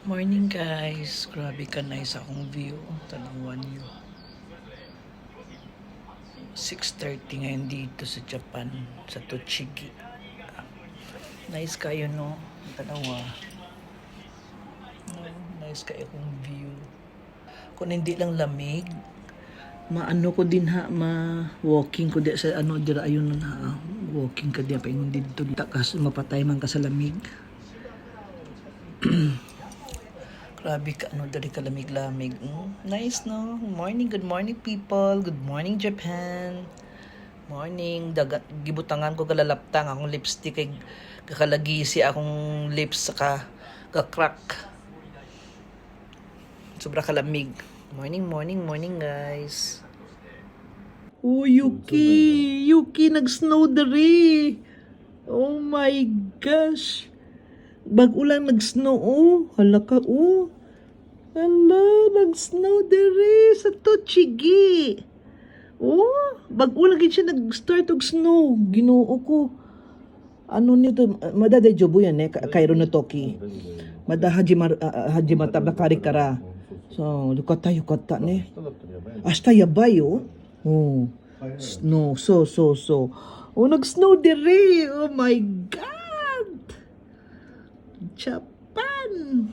Morning guys, grabe ka nice akong view. Tanawan nyo. 6:30 ngayon dito sa Japan, sa Tochigi. Nice kayo no, tanawa. No, nice kayo akong view. Kung hindi lang lamig, maano ko din ha, ma-walking ko di sa ano dira ayun na ha. Walking ka di pa ingon dito takas mapatay man ka sa lamig. Grabe ka, ano, dari kalamig-lamig. Nice, no? Good morning, people. Good morning, Japan. Morning. Gibutangan ko kalalaptang. Akong lipstick ay kakalagisi akong lips saka kakrak. Sobra kalamig. Morning, guys. Oh, Yuki! Yuki, nag-snow diri! Oh my gosh! Bago lang nag-snow, oh. Hala ka, oh. Hala, nag-snow dere sa Tochigi. Oh, bago lang siya nag-start og snow. Ginoo ko. Ano nito, madada jobo yan eh, Cairo na Toki. Mada haji mata bakari kara. So, yukata ne. Hasta yabay, oh. Oh, snow, so. Oh, nag-snow dere. Oh my God. Japan.